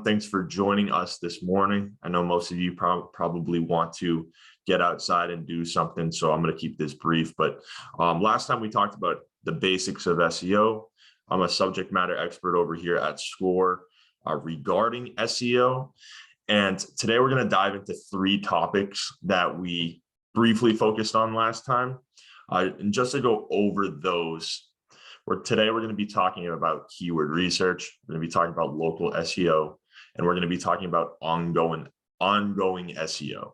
Thanks for joining us this morning. I know most of you probably want to get outside and do something, so I'm going to keep this brief. But last time we talked about the basics of SEO. I'm a subject matter expert over here at SCORE regarding SEO. And today we're going to dive into 3 topics that we briefly focused on last time. And just to go over those, today we're going to be talking about keyword research. We're going to be talking about local SEO, and we're going to be talking about ongoing SEO.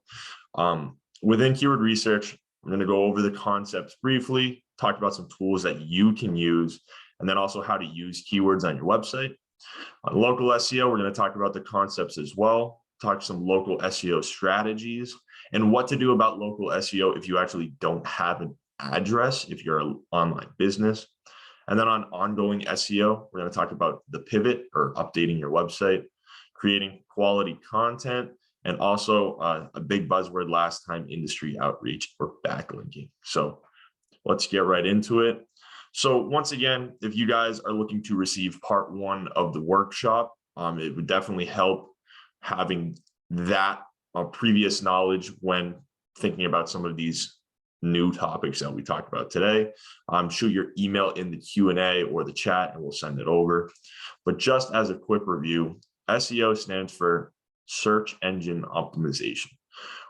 Within keyword research, I'm going to go over the concepts briefly, talk about some tools that you can use, and then also how to use keywords on your website. On local SEO, we're going to talk about the concepts as well, talk some local SEO strategies, and what to do about local SEO if you actually don't have an address, if you're an online business. And then on ongoing SEO, we're going to talk about the pivot or updating your website, creating quality content, and also a big buzzword last time, industry outreach or backlinking. So let's get right into it. So once again, if you guys are looking to receive part 1 of the workshop, it would definitely help having that previous knowledge when thinking about some of these new topics that we talked about today. Shoot your email in the Q&A or the chat and we'll send it over. But just as a quick review, SEO stands for search engine optimization,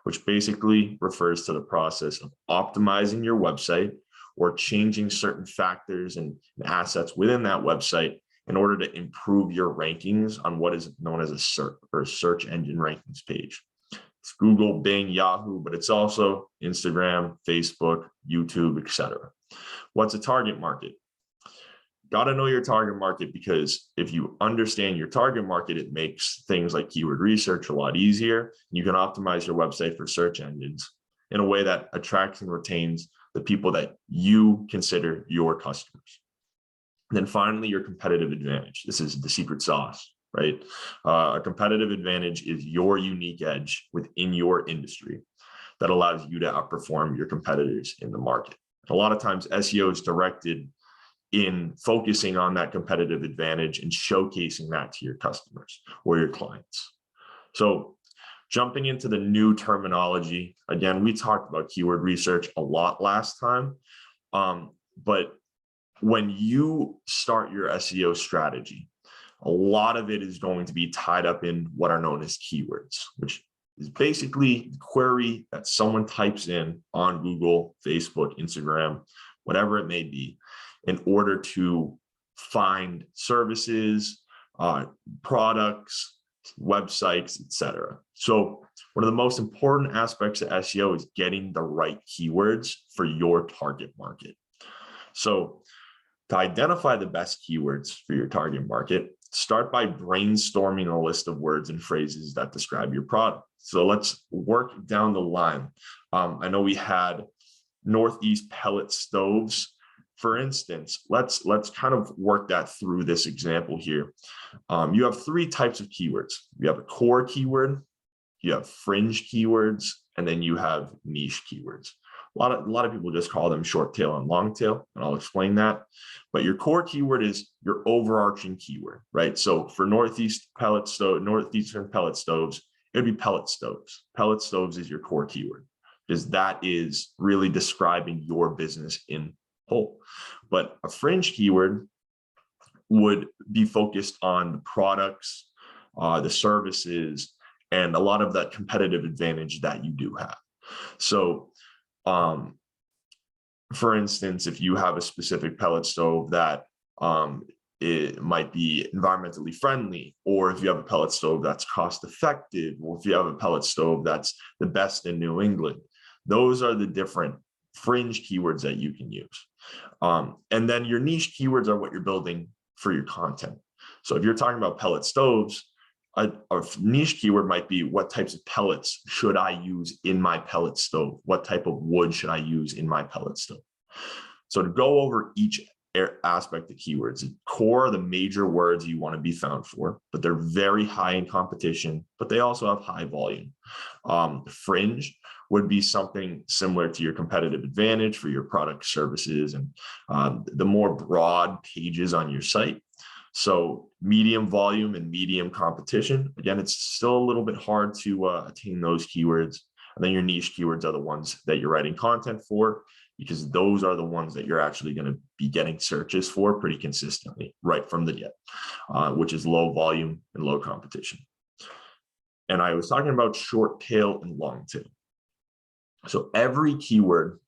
which basically refers to the process of optimizing your website or changing certain factors and assets within that website in order to improve your rankings on what is known as a search engine rankings page. It's Google, Bing, Yahoo, but it's also Instagram, Facebook, YouTube, etc. What's a target market? Got to know your target market, because if you understand your target market, it makes things like keyword research a lot easier. You can optimize your website for search engines in a way that attracts and retains the people that you consider your customers. And then finally, your competitive advantage. This is the secret sauce, right? A competitive advantage is your unique edge within your industry that allows you to outperform your competitors in the market. A lot of times SEO is directed in focusing on that competitive advantage and showcasing that to your customers or your clients. So jumping into the new terminology, again, we talked about keyword research a lot last time, but when you start your SEO strategy, a lot of it is going to be tied up in what are known as keywords, which is basically the query that someone types in on Google, Facebook, Instagram, whatever it may be, in order to find services, products, websites, etc. So one of the most important aspects of SEO is getting the right keywords for your target market. So to identify the best keywords for your target market, start by brainstorming a list of words and phrases that describe your product. So let's work down the line. I know we had Northeast pellet stoves. For instance, let's kind of work that through this example here. You have 3 types of keywords. You have a core keyword, you have fringe keywords, and then you have niche keywords. A lot of people just call them short tail and long tail, and I'll explain that. But your core keyword is your overarching keyword, right? So for northeastern pellet stoves, it would be pellet stoves. Pellet stoves is your core keyword, because that is really describing your business in whole. But a fringe keyword would be focused on the products, the services, and a lot of that competitive advantage that you do have. So for instance, if you have a specific pellet stove that it might be environmentally friendly, or if you have a pellet stove that's cost effective, or if you have a pellet stove that's the best in New England, those are the different fringe keywords that you can use. And then your niche keywords are what you're building for your content. So if you're talking about pellet stoves, a niche keyword might be, what types of pellets should I use in my pellet stove? What type of wood should I use in my pellet stove? So to go over each aspect of keywords, core are the major words you want to be found for, but they're very high in competition, but they also have high volume. Fringe would be something similar to your competitive advantage for your product, services, and the more broad pages on your site. So medium volume and medium competition. Again, it's still a little bit hard to attain those keywords. And then your niche keywords are the ones that you're writing content for, because those are the ones that you're actually going to be getting searches for pretty consistently right from the get, which is low volume and low competition. And I was talking about short tail and long tail. So every keyword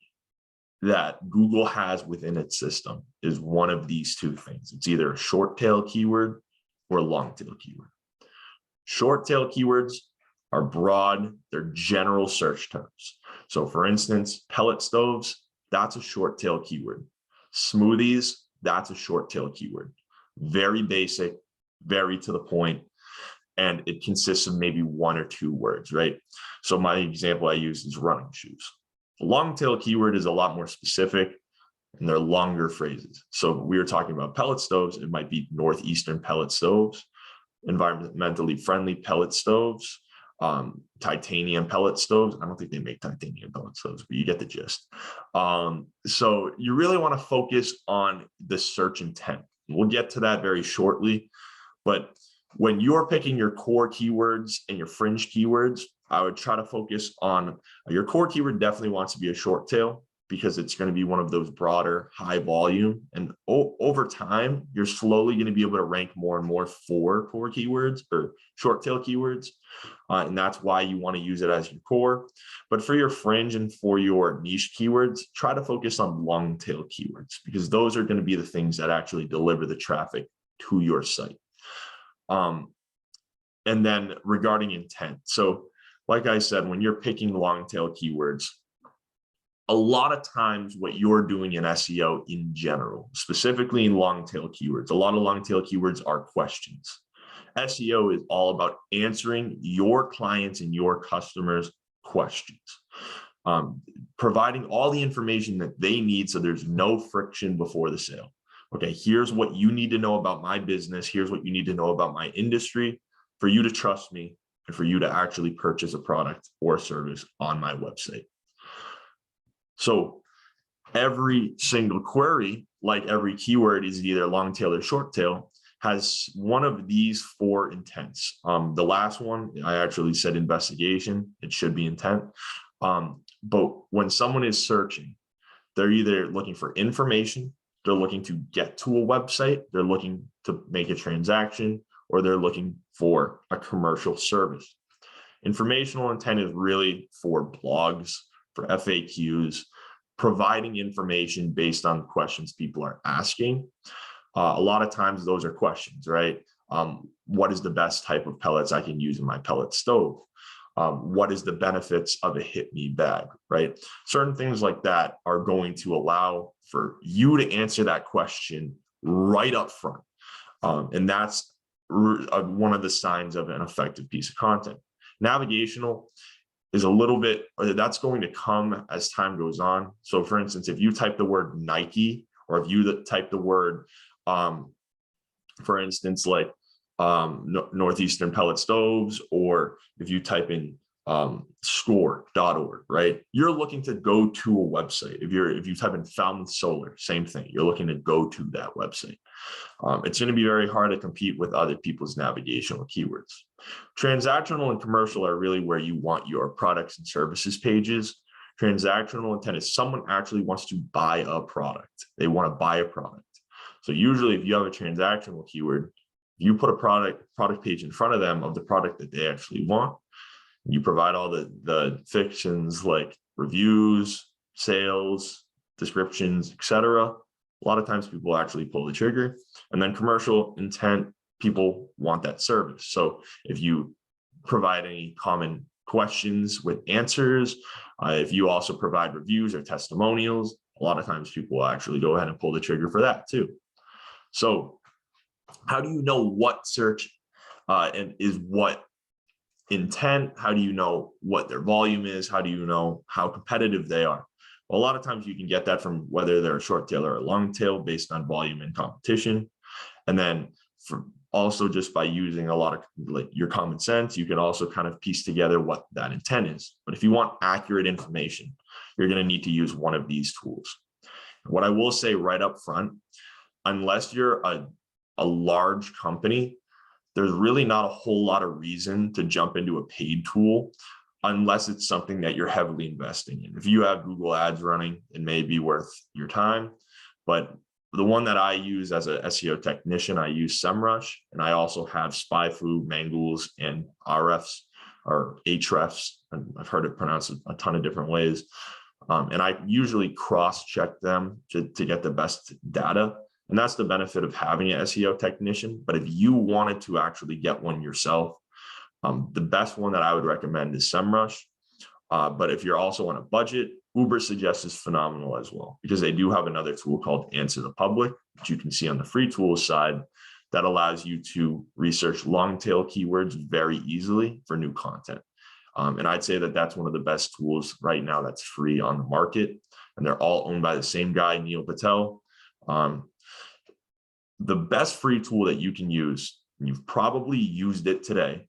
that Google has within its system is one of these two things. It's either a short tail keyword or a long tail keyword. Short tail keywords are broad, they're general search terms. So for instance, pellet stoves, that's a short tail keyword. Smoothies, that's a short tail keyword. Very basic, very to the point, and it consists of maybe 1 or 2 words, right? So my example I use is running shoes. A long tail keyword is a lot more specific and they're longer phrases. So we were talking about pellet stoves, it might be northeastern pellet stoves, environmentally friendly pellet stoves, titanium pellet stoves. I don't think they make titanium pellet stoves, but you get the gist. So you really want to focus on the search intent. We'll get to that very shortly, but when you're picking your core keywords and your fringe keywords, I would try to focus on your core keyword. Definitely wants to be a short tail because it's going to be one of those broader, high volume. And over time, you're slowly going to be able to rank more and more for core keywords or short tail keywords. And that's why you want to use it as your core. But for your fringe and for your niche keywords, try to focus on long tail keywords because those are going to be the things that actually deliver the traffic to your site. And then regarding intent. So like I said, when you're picking long tail keywords, a lot of times what you're doing in SEO in general, specifically in long tail keywords, a lot of long tail keywords are questions. SEO is all about answering your clients and your customers' questions, providing all the information that they need so there's no friction before the sale. Okay, here's what you need to know about my business. Here's what you need to know about my industry for you to trust me and for you to actually purchase a product or service on my website. So every single query, like every keyword, is either long tail or short tail, has one of these 4 intents. The last one, I actually said investigation. It should be intent. But when someone is searching, they're either looking for information, they're looking to get to a website, they're looking to make a transaction, or they're looking for a commercial service. Informational intent is really for blogs, for FAQs, providing information based on questions people are asking. A lot of times those are questions, right? What is the best type of pellets I can use in my pellet stove? What is the benefits of a Hit Me bag, right? Certain things like that are going to allow for you to answer that question right up front. And that's one of the signs of an effective piece of content. Navigational is a little bit, that's going to come as time goes on. So for instance, if you type the word Nike, or if you type the word, for instance, like Northeastern pellet stoves, or if you type in score.org, right? You're looking to go to a website. If you type in Falmouth Solar, same thing. You're looking to go to that website. It's going to be very hard to compete with other people's navigational keywords. Transactional and commercial are really where you want your products and services pages. Transactional intent is someone actually wants to buy a product. They want to buy a product. So usually if you have a transactional keyword, you put a product page in front of them of the product that they actually want. You provide all the fictions like reviews, sales, descriptions, etc. A lot of times people actually pull the trigger. And then commercial intent, people want that service. So if you provide any common questions with answers, if you also provide reviews or testimonials, a lot of times people will actually go ahead and pull the trigger for that too. So how do you know what search and is what intent? How do you know what their volume is? How do you know how competitive they are? Well, a lot of times you can get that from whether they're a short tail or a long tail based on volume and competition. And then also just by using a lot of like your common sense, you can also kind of piece together what that intent is. But if you want accurate information, you're going to need to use one of these tools. What I will say right up front, unless you're a a large company, there's really not a whole lot of reason to jump into a paid tool unless it's something that you're heavily investing in. If you have Google Ads running, it may be worth your time. But the one that I use as a SEO technician, I use SEMrush, and I also have SpyFu, Mangools, and Ahrefs or Ahrefs, and I've heard it pronounced a ton of different ways. And I usually cross-check them to get the best data. And that's the benefit of having an SEO technician. But if you wanted to actually get one yourself, the best one that I would recommend is SEMrush. But if you're also on a budget, Ubersuggest is phenomenal as well, because they do have another tool called Answer the Public, which you can see on the free tools side, that allows you to research long tail keywords very easily for new content. And I'd say that that's one of the best tools right now that's free on the market. And they're all owned by the same guy, Neil Patel. The best free tool that you can use, and you've probably used it today,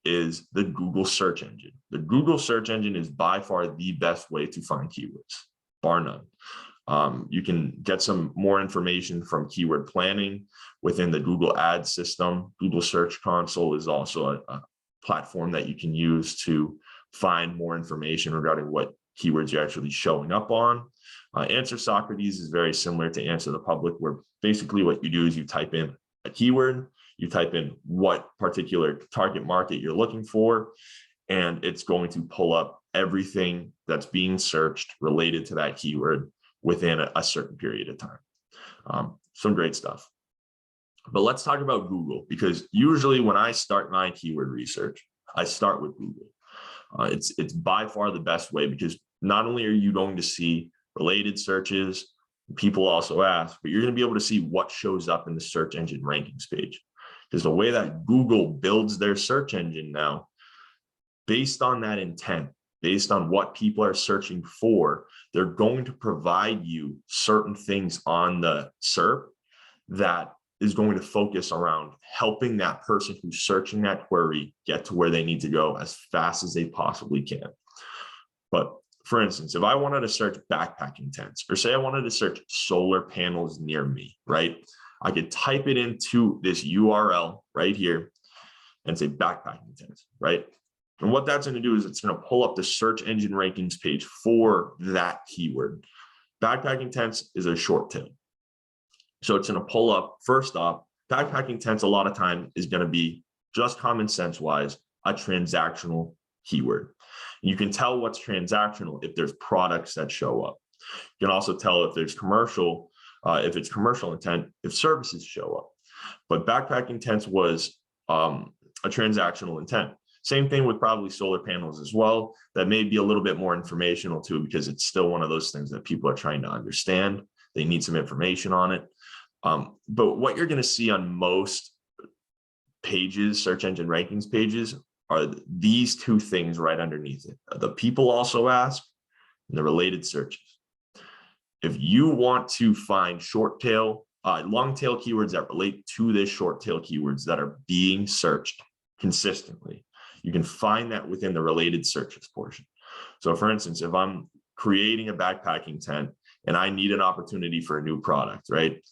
is the Google search engine. The Google search engine is by far the best way to find keywords, bar none. You can get some more information from keyword planning within the Google Ads system. Google Search Console is also a platform that you can use to find more information regarding what keywords you're actually showing up on. Answer Socrates is very similar to Answer the Public, where basically what you do is you type in a keyword, you type in what particular target market you're looking for, and it's going to pull up everything that's being searched related to that keyword within a certain period of time. Some great stuff. But let's talk about Google, because usually when I start my keyword research, I start with Google. It's by far the best way, because not only are you going to see related searches, people also ask, but you're going to be able to see what shows up in the search engine rankings page. Because the way that Google builds their search engine now, based on that intent, based on what people are searching for, they're going to provide you certain things on the SERP that is going to focus around helping that person who's searching that query get to where they need to go as fast as they possibly can. But for instance, if I wanted to search backpacking tents, or say I wanted to search solar panels near me, right? I could type it into this URL right here and say backpacking tents, right? And what that's going to do is it's going to pull up the search engine rankings page for that keyword. Backpacking tents is a short tail. So it's going to pull up, first off, backpacking tents a lot of time is going to be, just common sense wise, a transactional keyword. You can tell what's transactional if there's products that show up. You can also tell if there's commercial, if it's commercial intent, if services show up. But backpacking tents was a transactional intent. Same thing with probably solar panels as well. That may be a little bit more informational too, because it's still one of those things that people are trying to understand. They need some information on it. But what you're going to see on most pages, search engine rankings pages, are these two things right underneath it. The people also ask, and the related searches. If you want to find short tail, long tail keywords that relate to this short tail keywords that are being searched consistently, you can find that within the related searches portion. So for instance, if I'm creating a backpacking tent and I need an opportunity for a new product, right?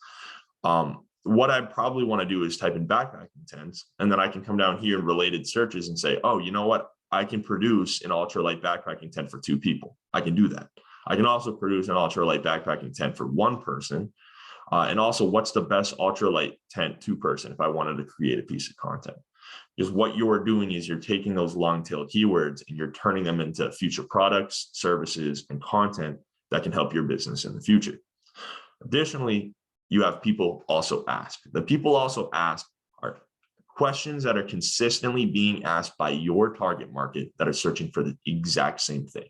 What I probably want to do is type in backpacking tents, and then I can come down here in related searches and say, oh, you know what? I can produce an ultralight backpacking tent for 2 people. I can do that. I can also produce an ultralight backpacking tent for 1 person. And also, what's the best ultralight tent 2-person if I wanted to create a piece of content? Because what you're doing is you're taking those long tail keywords and you're turning them into future products, services, and content that can help your business in the future. Additionally, you have people also ask. The people also ask are questions that are consistently being asked by your target market that are searching for the exact same thing.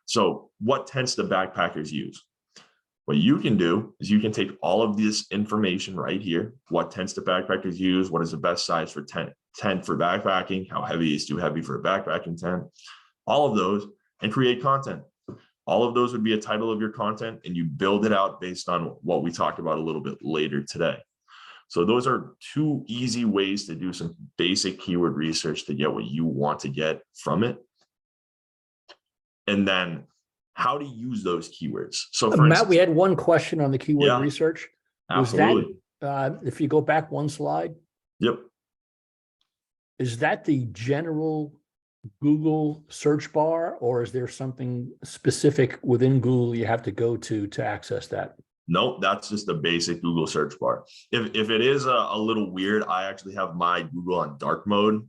So what tends to backpackers use? What you can do is you can take all of this information right here. What tents to backpackers use? What is the best size for tent for backpacking? How heavy is too heavy for a backpacking tent? All of those, and create content. All of those would be a title of your content, and you build it out based on what we talked about a little bit later today. So those are 2 easy ways to do some basic keyword research to get what you want to get from it. And then how to use those keywords. So for Matt, instance, we had one question on the keyword research. Absolutely. if you go back one slide, Yep. is that the general Google search bar, or is there something specific within Google you have to go to access that? Nope, that's just a basic Google search bar. If it is a little weird, I actually have my Google on dark mode.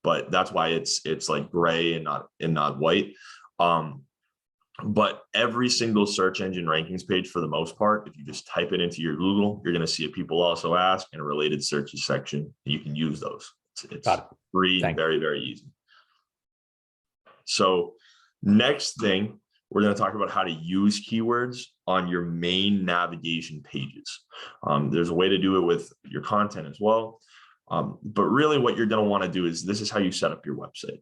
But that's why it's like gray and not white. But every single search engine rankings page, for the most part, if you just type it into your Google, you're going to see a people also ask and a related searches section. You can use those. It's free, very, very easy. So next thing, we're going to talk about how to use keywords on your main navigation pages. There's a way to do it with your content as well. But really what you're going to want to do is, this is how you set up your website.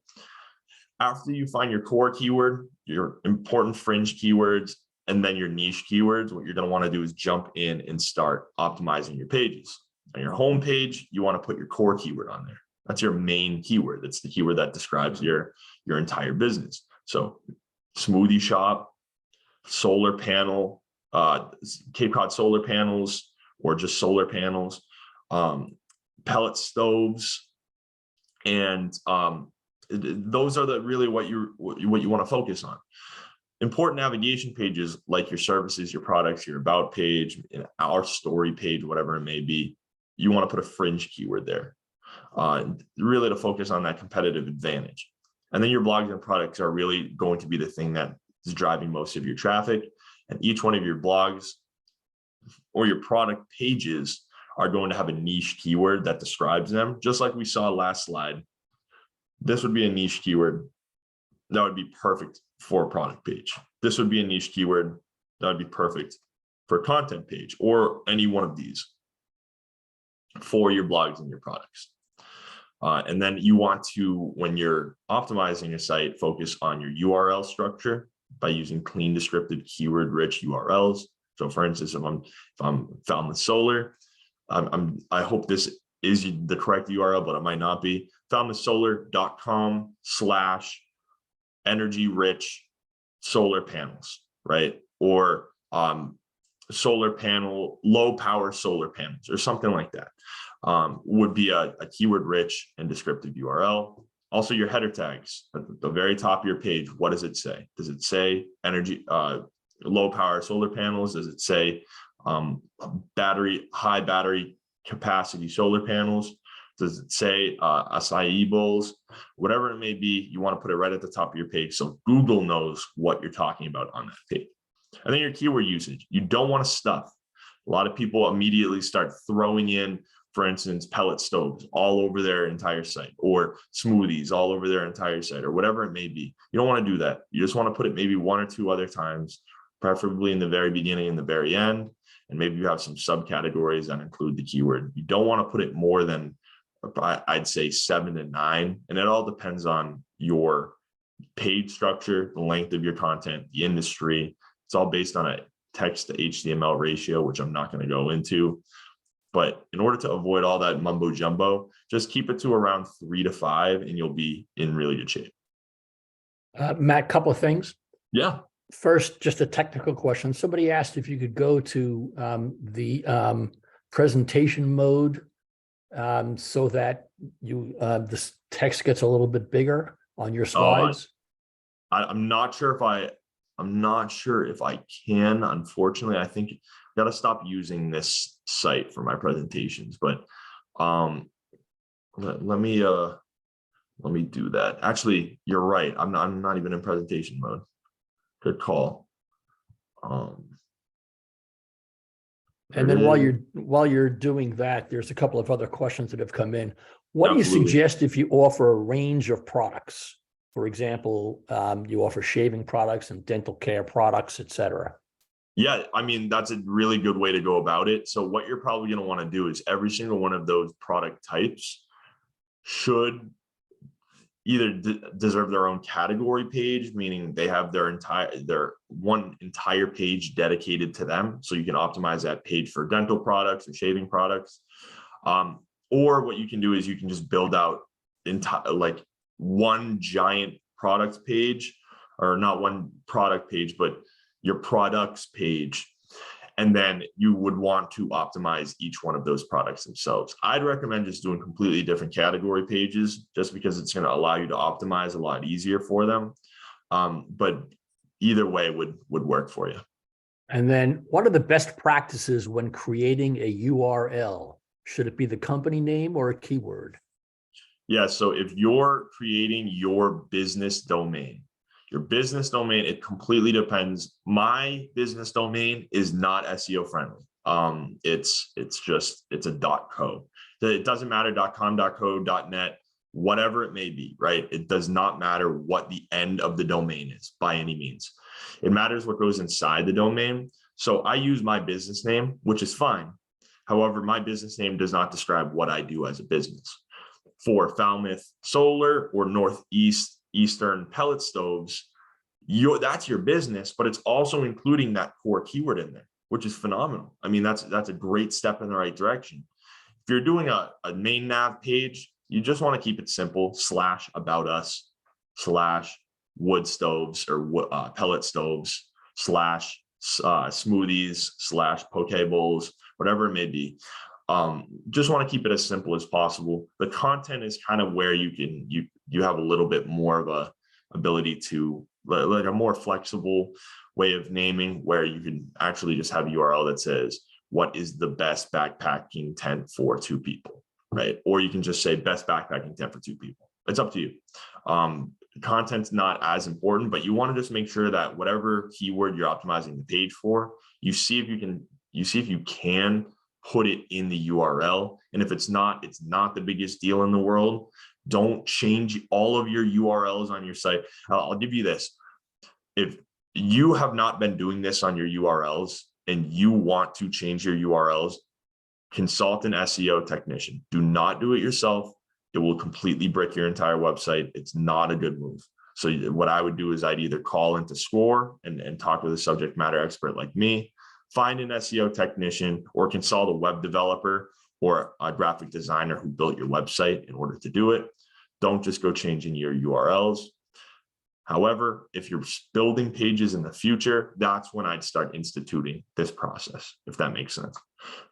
After you find your core keyword, your important fringe keywords, and then your niche keywords, what you're going to want to do is jump in and start optimizing your pages. On your home page, you want to put your core keyword on there. That's your main keyword. That's the keyword that describes your entire business. So smoothie shop, solar panel, Cape Cod solar panels, or just solar panels, pellet stoves, and those are really what you want to focus on. Important navigation pages like your services, your products, your about page, our story page, whatever it may be, you want to put a fringe keyword there, really to focus on that competitive advantage. And then your blogs and products are really going to be the thing that is driving most of your traffic. And each one of your blogs or your product pages are going to have a niche keyword that describes them. Just like we saw last slide, this would be a niche keyword that would be perfect for a product page. This would be a niche keyword that would be perfect for a content page, or any one of these for your blogs and your products. And then you want to, when you're optimizing a site, focus on your URL structure by using clean, descriptive, keyword-rich URLs. So for instance, if I'm found with solar, I hope this is the correct URL, but it might not be. foundwithsolar.com/energy rich solar panels, right? Or solar panel, low power solar panels, or something like that, would be a keyword rich and descriptive URL. Also your header tags at the very top of your page. What does it say? Does it say energy, low power solar panels? Does it say high battery capacity solar panels? Does it say acai bowls? Whatever it may be, you want to put it right at the top of your page so Google knows what you're talking about on that page. And then your keyword usage. You don't want to stuff. A lot of people immediately start throwing in, for instance, pellet stoves all over their entire site, or smoothies all over their entire site, or whatever it may be. You don't want to do that. You just want to put it maybe one or two other times, preferably in the very beginning and the very end. And maybe you have some subcategories that include the keyword. You don't want to put it more than, I'd say, 7 to 9. And it all depends on your page structure, the length of your content, the industry. It's all based on a text to HTML ratio, which I'm not going to go into. But in order to avoid all that mumbo jumbo, just keep it to around 3 to 5 and you'll be in really good shape. Matt, couple of things. Yeah. First, just a technical question. Somebody asked if you could go to the presentation mode so that this text gets a little bit bigger on your slides. I'm not sure if I can. Unfortunately, I think I got to stop using this site for my presentations. But let me do that. Actually, you're right. I'm not even in presentation mode. Good call. And then while you're doing that, there's a couple of other questions that have come in. What do you suggest if you offer a range of products? For example, you offer shaving products and dental care products, et cetera. Yeah, I mean, that's a really good way to go about it. So what you're probably going to want to do is every single one of those product types should either deserve their own category page, meaning they have their one entire page dedicated to them. So you can optimize that page for dental products or shaving products. Or what you can do is you can just build out like one giant product page, or not one product page, but your products page. And then you would want to optimize each one of those products themselves. I'd recommend just doing completely different category pages just because it's going to allow you to optimize a lot easier for them. But either way would work for you. And then what are the best practices when creating a URL? Should it be the company name or a keyword? Yeah, so if you're creating your business domain, it completely depends. My business domain is not SEO friendly. It's a .co. It doesn't matter .com, .co, .net, whatever it may be, right? It does not matter what the end of the domain is by any means. It matters what goes inside the domain. So I use my business name, which is fine. However, my business name does not describe what I do as a business. For Falmouth Solar or Northeastern pellet stoves, that's your business, but it's also including that core keyword in there, which is phenomenal. I mean, that's a great step in the right direction. If you're doing a main nav page, you just want to keep it simple, /about us, /wood stoves or pellet stoves, /smoothies, /poke bowls, whatever it may be. Just want to keep it as simple as possible. The content is kind of where you have a little bit more of a ability to, like a more flexible way of naming, where you can actually just have a URL that says, what is the best backpacking tent for 2 people, right? Or you can just say best backpacking tent for 2 people. It's up to you. Content's not as important, but you want to just make sure that whatever keyword you're optimizing the page for, you see if you can put it in the URL. And if it's not the biggest deal in the world. Don't change all of your URLs on your site. I'll give you this. If you have not been doing this on your URLs and you want to change your URLs, consult an SEO technician. Do not do it yourself. It will completely break your entire website. It's not a good move. So what I would do is I'd either call into SCORE and talk with a subject matter expert like me, find an SEO technician, or consult a web developer or a graphic designer who built your website in order to do it. Don't just go changing your URLs. However, if you're building pages in the future, that's when I'd start instituting this process, if that makes sense.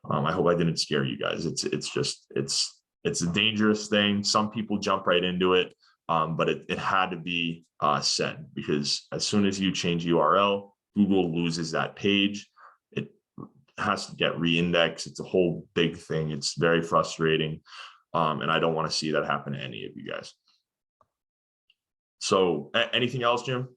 I hope I didn't scare you guys. It's a dangerous thing. Some people jump right into it, but it had to be said, because as soon as you change URL, Google loses that page. It has to get re-indexed. It's a whole big thing. It's very frustrating. And I don't want to see that happen to any of you guys. So anything else, Jim?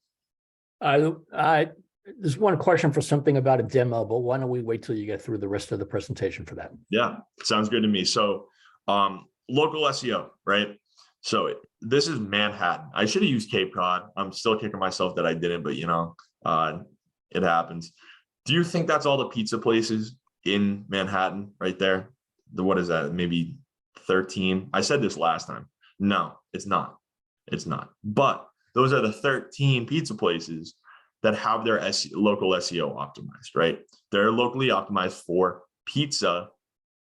There's one question for something about a demo, but why don't we wait till you get through the rest of the presentation for that? Yeah, sounds good to me. So local SEO, right? So this is Manhattan. I should have used Cape Cod. I'm still kicking myself that I didn't, but it happens. Do you think that's all the pizza places in Manhattan right there? What is that? Maybe 13? I said this last time. No, it's not. It's not. But those are the 13 pizza places that have their local SEO optimized, right? They're locally optimized for pizza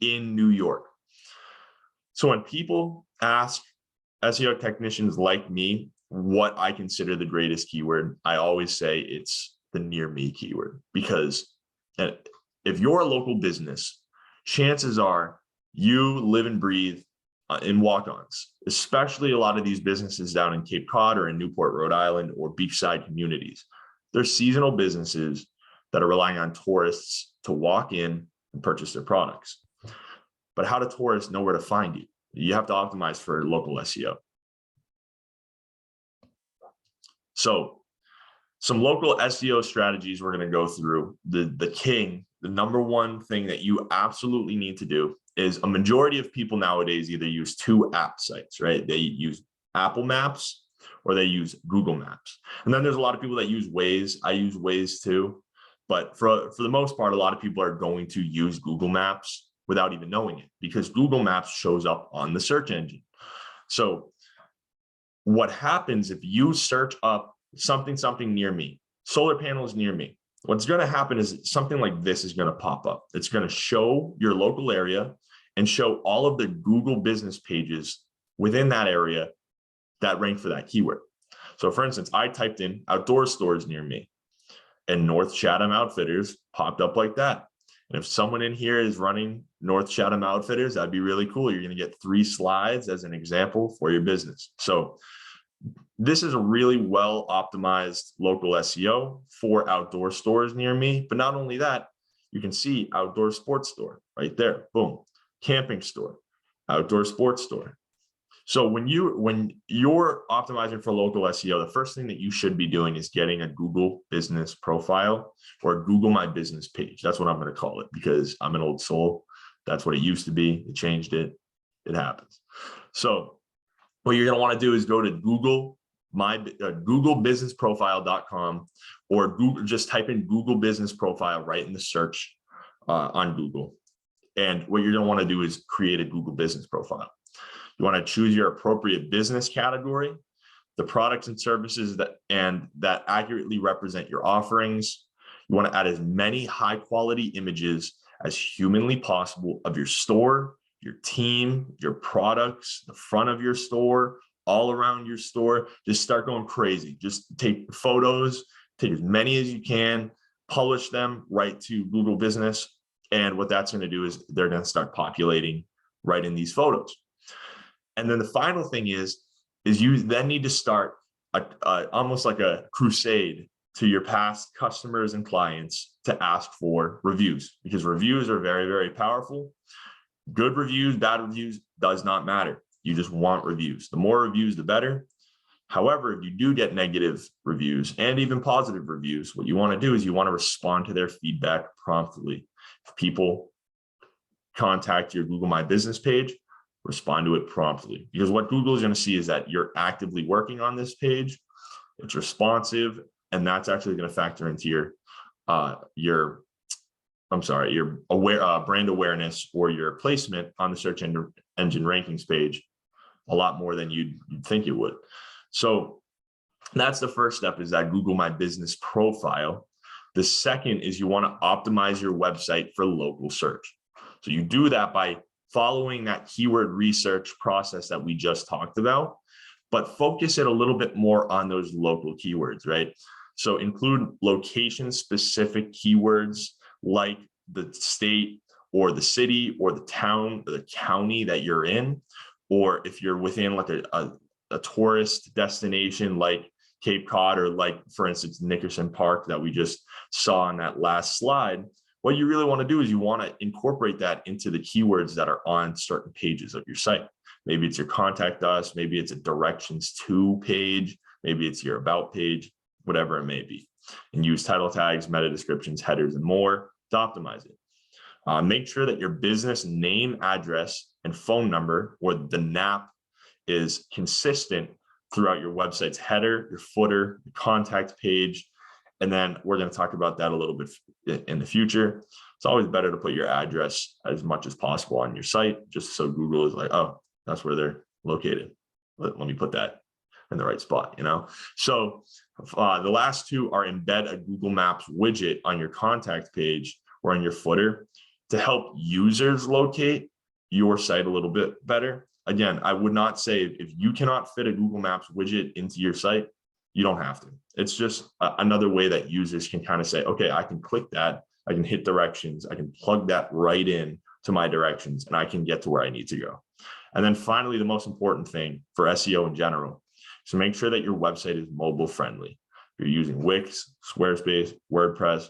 in New York. So when people ask SEO technicians like me what I consider the greatest keyword, I always say it's the near me keyword, because if you're a local business, chances are you live and breathe in walk-ons, especially a lot of these businesses down in Cape Cod or in Newport, Rhode Island, or beachside communities. They're seasonal businesses that are relying on tourists to walk in and purchase their products. But how do tourists know where to find you? You have to optimize for local SEO. So some local SEO strategies we're going to go through. The number one thing that you absolutely need to do is, a majority of people nowadays either use 2 app sites, right? They use Apple Maps or they use Google Maps. And then there's a lot of people that use Waze. I use Waze too. But for the most part, a lot of people are going to use Google Maps without even knowing it, because Google Maps shows up on the search engine. So what happens if you search up something near me, solar panels near me, what's going to happen is something like this is going to pop up. It's going to show your local area and show all of the Google business pages within that area that rank for that keyword. So for instance, I typed in outdoor stores near me, and North Chatham Outfitters popped up like that. And if someone in here is running North Chatham Outfitters, that'd be really cool. You're going to get 3 slides as an example for your business. So this is a really well optimized local SEO for outdoor stores near me. But not only that, you can see outdoor sports store right there. Boom. Camping store, outdoor sports store. So when you're optimizing for local SEO, the first thing that you should be doing is getting a Google business profile or a Google My Business page. That's what I'm going to call it because I'm an old soul. That's what it used to be. It changed it. It happens. So what you're going to want to do is go to googlebusinessprofile.com or Google, just type in Google Business Profile right in the search on Google. And what you're going to want to do is create a Google Business Profile. You want to choose your appropriate business category, the products and services that accurately represent your offerings. You want to add as many high quality images as humanly possible of your store, your team, your products, the front of your store, all around your store. Just start going crazy. Just take photos, take as many as you can, publish them right to Google Business. And what that's going to do is they're going to start populating right in these photos. And then the final thing is you then need to start almost like a crusade to your past customers and clients to ask for reviews, because reviews are very, very powerful. Good reviews, bad reviews does not matter. You just want reviews. The more reviews, the better. However, if you do get negative reviews and even positive reviews, what you want to do is you want to respond to their feedback promptly. If people contact your Google My Business page, respond to it promptly, because what Google is going to see is that you're actively working on this page, it's responsive, and that's actually going to factor into your brand awareness or your placement on the search engine rankings page a lot more than you'd think it would. So that's the first step, is that Google My Business profile. The second is you want to optimize your website for local search. So you do that by following that keyword research process that we just talked about, but focus it a little bit more on those local keywords, right? So include location-specific keywords like the state or the city or the town or the county that you're in, or if you're within like a tourist destination like Cape Cod or like, for instance, Nickerson Park that we just saw on that last slide. What you really want to do is you want to incorporate that into the keywords that are on certain pages of your site. Maybe it's your contact us, maybe it's a directions to page, maybe it's your about page, whatever it may be. And use title tags, meta descriptions, headers, and more to optimize it. Make sure that your business name, address, and phone number, or the NAP, is consistent throughout your website's header, your footer, the contact page. And then we're going to talk about that a little bit in the future. It's always better to put your address as much as possible on your site, just so Google is like, oh, that's where they're located. Let me put that in the right spot, So the last two are embed a Google Maps widget on your contact page or on your footer to help users locate your site a little bit better. Again, I would not say if you cannot fit a Google Maps widget into your site, you don't have to. It's just another way that users can kind of say, okay, I can click that, I can hit directions, I can plug that right in to my directions, and I can get to where I need to go. And then finally, the most important thing for SEO in general, so make sure that your website is mobile friendly. If you're using Wix, Squarespace, WordPress,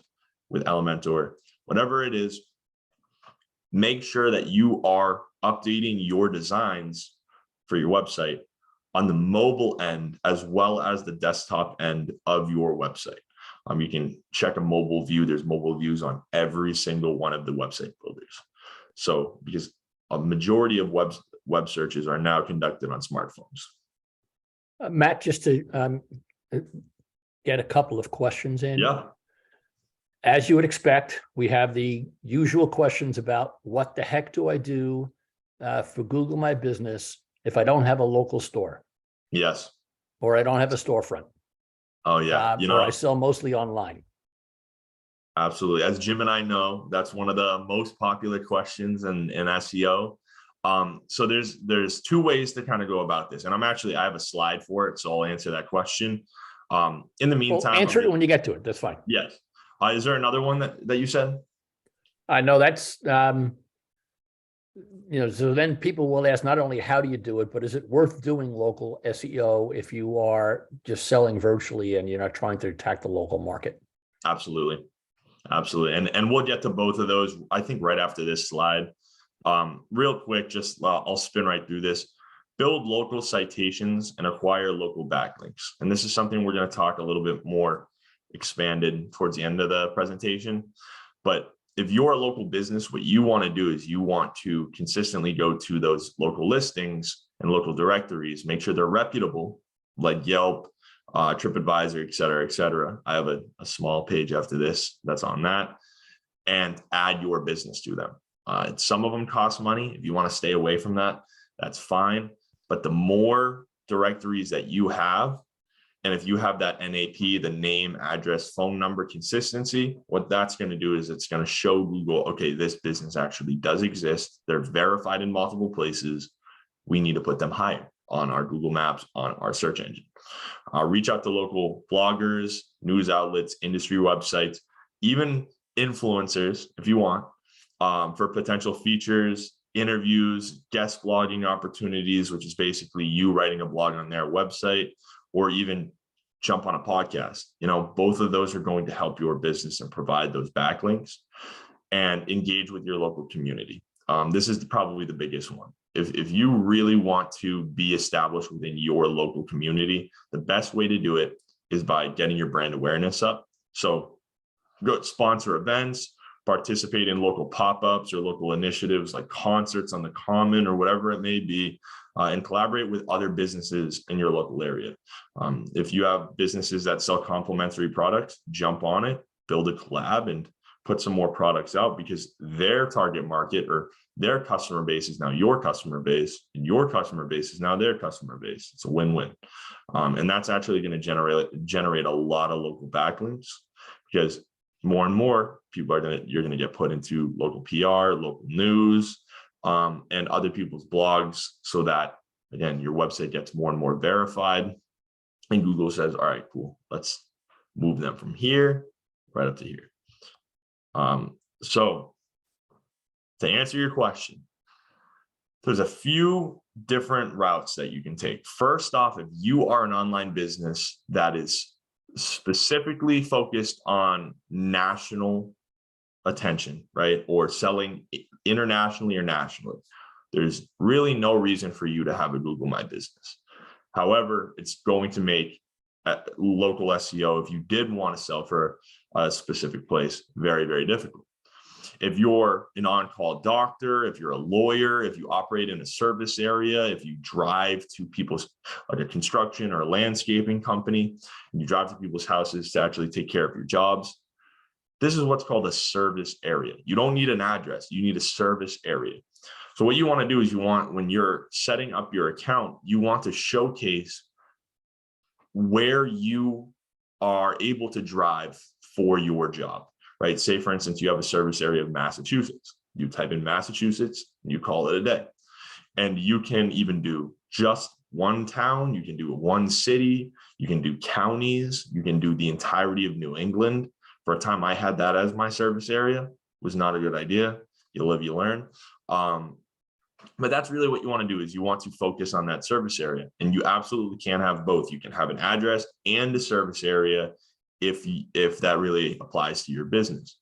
with Elementor, whatever it is, make sure that you are updating your designs for your website on the mobile end as well as the desktop end of your website. You can check a mobile view. There's mobile views on every single one of the website builders. So because a majority of web searches are now conducted on smartphones. Matt, just to get a couple of questions in. Yeah. As you would expect, we have the usual questions about what the heck do I do for Google My Business if I don't have a local store? Yes. Or I don't have a storefront. Oh yeah. Or I sell mostly online. Absolutely. As Jim and I know, that's one of the most popular questions in SEO. So there's two ways to kind of go about this. And I have a slide for it, so I'll answer that question. In the meantime, answer it when you get to it. That's fine. Yes. Is there another one that you said? I know that's, so then people will ask not only how do you do it, but is it worth doing local SEO if you are just selling virtually and you're not trying to attack the local market? Absolutely. Absolutely. And we'll get to both of those, I think, right after this slide. Real quick, just I'll spin right through this. Build local citations and acquire local backlinks. And this is something we're going to talk a little bit more expanded towards the end of the presentation. But if you're a local business, what you want to do is you want to consistently go to those local listings and local directories, make sure they're reputable, like Yelp, TripAdvisor, et cetera, et cetera. I have a small page after this that's on that, and add your business to them. Some of them cost money. If you want to stay away from that, that's fine. But the more directories that you have, and if you have that NAP, the name, address, phone number consistency, what that's going to do is it's going to show Google, okay, this business actually does exist. They're verified in multiple places. We need to put them higher on our Google Maps, on our search engine. Reach out to local bloggers, news outlets, industry websites, even influencers, if you want, for potential features, interviews, guest blogging opportunities, which is basically you writing a blog on their website, or even jump on a podcast. Both of those are going to help your business and provide those backlinks, and engage with your local community. This is probably the biggest one. If you really want to be established within your local community, the best way to do it is by getting your brand awareness up. So go sponsor events, participate in local pop-ups or local initiatives like concerts on the common or whatever it may be, and collaborate with other businesses in your local area. If you have businesses that sell complementary products, jump on it, build a collab, and put some more products out, because their target market or their customer base is now your customer base, and your customer base is now their customer base. It's a win-win. And that's actually going to generate a lot of local backlinks, because more and more people you're going to get put into local PR, local news, and other people's blogs, so that, again, your website gets more and more verified, and Google says, all right, cool, let's move them from here right up to here. So to answer your question, there's a few different routes that you can take. First off, if you are an online business that is specifically focused on national attention, right, or selling internationally or nationally, there's really no reason for you to have a Google My Business. However, it's going to make local SEO, if you did want to sell for a specific place, very, very difficult. If you're an on-call doctor, if you're a lawyer, if you operate in a service area, if you drive to people's, like a construction or a landscaping company, and you drive to people's houses to actually take care of your jobs, this is what's called a service area. You don't need an address, you need a service area. So what you want to do is when you're setting up your account, you want to showcase where you are able to drive for your job, right? Say, for instance, you have a service area of Massachusetts. You type in Massachusetts, and you call it a day. And you can even do just one town, you can do one city, you can do counties, you can do the entirety of New England. For a time, I had that as my service area. It was not a good idea. You live, you learn. But that's really what you want to do, is you want to focus on that service area, and you absolutely can have both. You can have an address and a service area if that really applies to your business.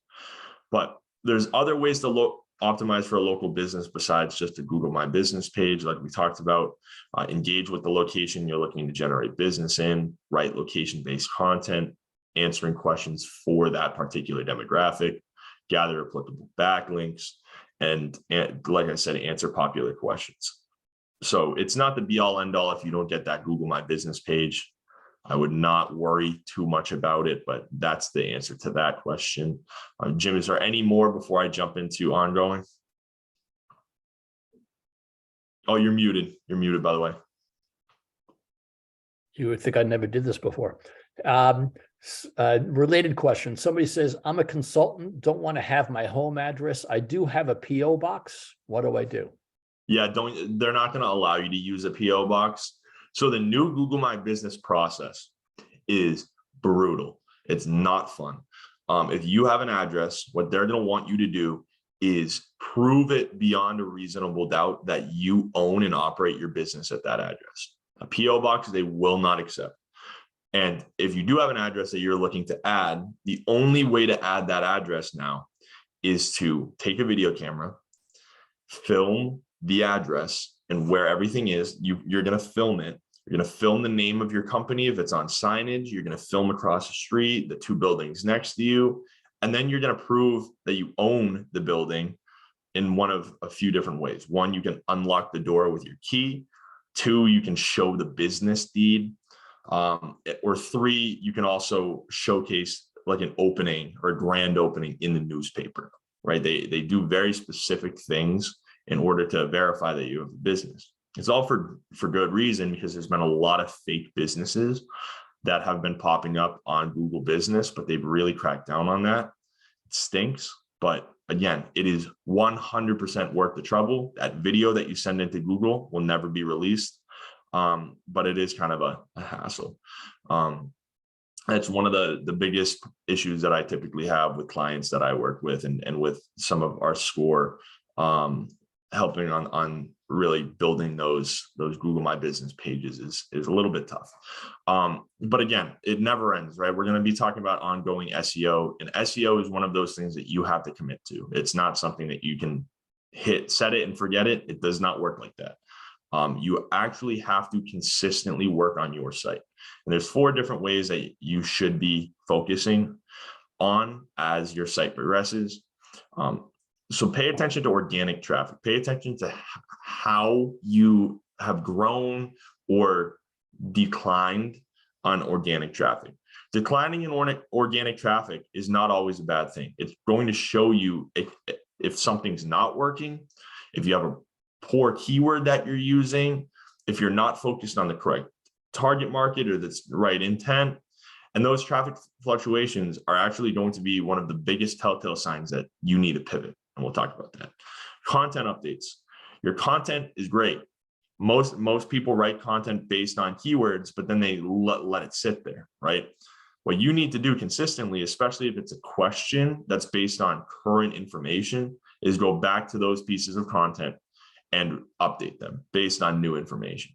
But there's other ways to optimize for a local business besides just a Google My Business page, like we talked about. Engage with the location you're looking to generate business in, write location-based content, answering questions for that particular demographic, gather applicable backlinks, and like I said, answer popular questions. So it's not the be all end all if you don't get that Google My Business page. I would not worry too much about it, but that's the answer to that question. Jim, is there any more before I jump into ongoing? Oh, you're muted. You're muted, by the way. You would think I never did this before. Related question. Somebody says, I'm a consultant, don't want to have my home address. I do have a PO box. What do I do? Yeah, they're not going to allow you to use a PO box. So the new Google My Business process is brutal. It's not fun. If you have an address, what they're going to want you to do is prove it beyond a reasonable doubt that you own and operate your business at that address. A PO box, they will not accept. And if you do have an address that you're looking to add, the only way to add that address now is to take a video camera, film the address and where everything is. You're going to film it. You're going to film the name of your company. If it's on signage, you're going to film across the street, the 2 buildings next to you. And then you're going to prove that you own the building in one of a few different ways. 1, you can unlock the door with your key. 2, you can show the business deed. Or 3, you can also showcase like an opening or a grand opening in the newspaper, right? They do very specific things in order to verify that you have a business. It's all for good reason, because there's been a lot of fake businesses that have been popping up on Google Business, but they've really cracked down on that. It stinks, but again, it is 100% worth the trouble. That video that you send into Google will never be released, but it is kind of a hassle. That's one of the biggest issues that I typically have with clients that I work with, and with some of our SCORE, helping on really building those Google My Business pages is a little bit tough. But again, it never ends, right? We're going to be talking about ongoing SEO, and SEO is one of those things that you have to commit to. It's not something that you can set it and forget it. It does not work like that. You actually have to consistently work on your site. And there's 4 different ways that you should be focusing on as your site progresses. So pay attention to organic traffic. Pay attention to how you have grown or declined on organic traffic. Declining in organic traffic is not always a bad thing. It's going to show you if something's not working, if you have a poor keyword that you're using, if you're not focused on the correct target market or the right intent. And those traffic fluctuations are actually going to be one of the biggest telltale signs that you need to pivot. And we'll talk about that. Content updates. Your content is great. Most people write content based on keywords, but then they let it sit there, right? What you need to do consistently, especially if it's a question that's based on current information, is go back to those pieces of content and update them based on new information.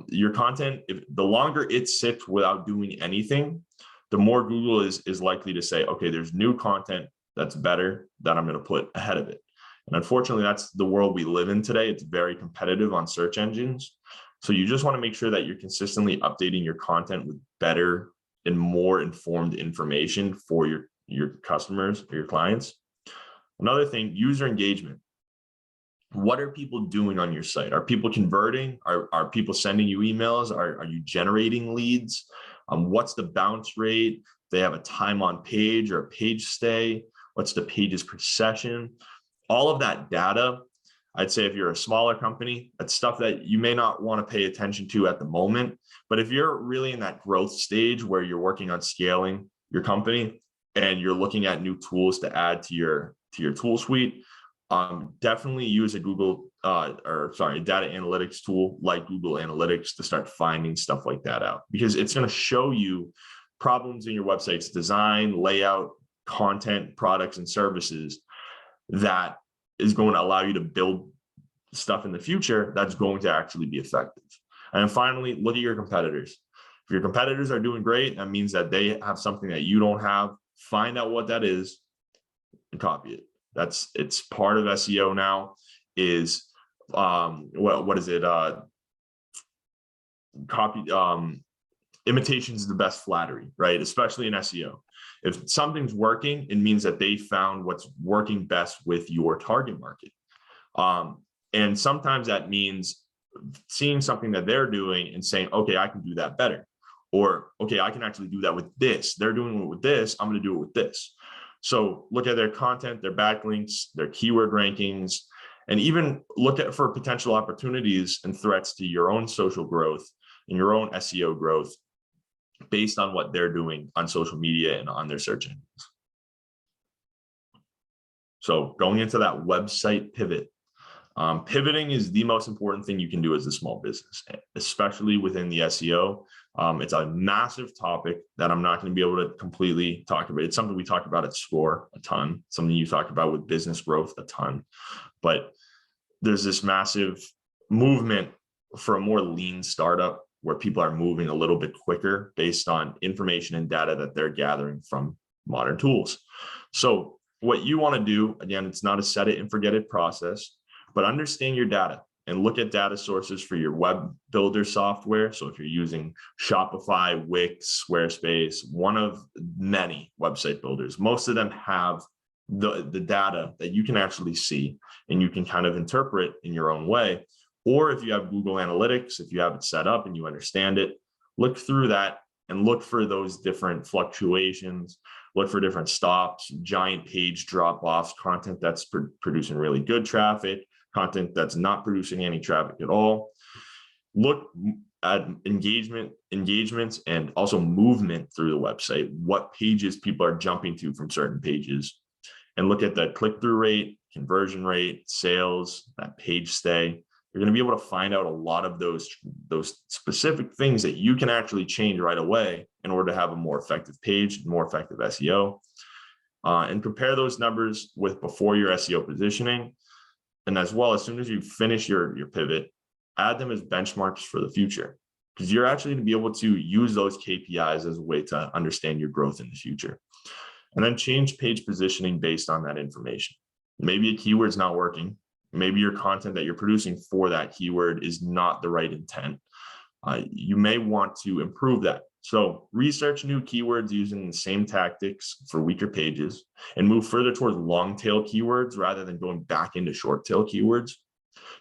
Your content, the longer it sits without doing anything, the more Google is likely to say, okay, there's new content that's better that I'm going to put ahead of it. And unfortunately, that's the world we live in today. It's very competitive on search engines. So you just want to make sure that you're consistently updating your content with better and more informed information for your customers or your clients. Another thing, user engagement. What are people doing on your site? Are people converting? Are people sending you emails? Are you generating leads? What's the bounce rate? They have a time on page or a page stay. What's the pages per session? All of that data, I'd say if you're a smaller company, that's stuff that you may not want to pay attention to at the moment. But if you're really in that growth stage where you're working on scaling your company and you're looking at new tools to add to your tool suite, definitely use a data analytics tool like Google Analytics to start finding stuff like that out, because it's going to show you problems in your website's design, layout, content, products, and services that is going to allow you to build stuff in the future that's going to actually be effective. And then finally, look at your competitors. If your competitors are doing great, that means that they have something that you don't have. Find out what that is and copy it. It's part of SEO now. Is what is it? Imitation is the best flattery, right? Especially in SEO. If something's working, it means that they found what's working best with your target market. And sometimes that means seeing something that they're doing and saying, okay, I can do that better. Or, okay, I can actually do that with this. They're doing it with this. I'm going to do it with this. So look at their content, their backlinks, their keyword rankings, and even look for potential opportunities and threats to your own social growth and your own SEO growth based on what they're doing on social media and on their search engines. So going into that website pivot, Pivoting is the most important thing you can do as a small business, especially within the SEO. It's a massive topic that I'm not going to be able to completely talk about. It's something we talk about at SCORE a ton, something you talk about with business growth a ton. But there's this massive movement for a more lean startup where people are moving a little bit quicker based on information and data that they're gathering from modern tools. So what you want to do, again, it's not a set it and forget it process, but understand your data and look at data sources for your web builder software. So if you're using Shopify, Wix, Squarespace, one of many website builders, most of them have the data that you can actually see and you can kind of interpret in your own way. Or if you have Google Analytics, if you have it set up and you understand it, look through that and look for those different fluctuations, look for different stops, giant page drop-offs, content that's producing really good traffic, content that's not producing any traffic at all. Look at engagements, and also movement through the website, what pages people are jumping to from certain pages, and look at the click-through rate, conversion rate, sales, that page stay. You're going to be able to find out a lot of those specific things that you can actually change right away in order to have a more effective page, more effective SEO, and compare those numbers with before your SEO positioning. And as well, as soon as you finish your pivot, add them as benchmarks for the future, because you're actually going to be able to use those KPIs as a way to understand your growth in the future. And then change page positioning based on that information. Maybe a keyword's not working. Maybe your content that you're producing for that keyword is not the right intent. You may want to improve that. So research new keywords using the same tactics for weaker pages and move further towards long tail keywords rather than going back into short tail keywords.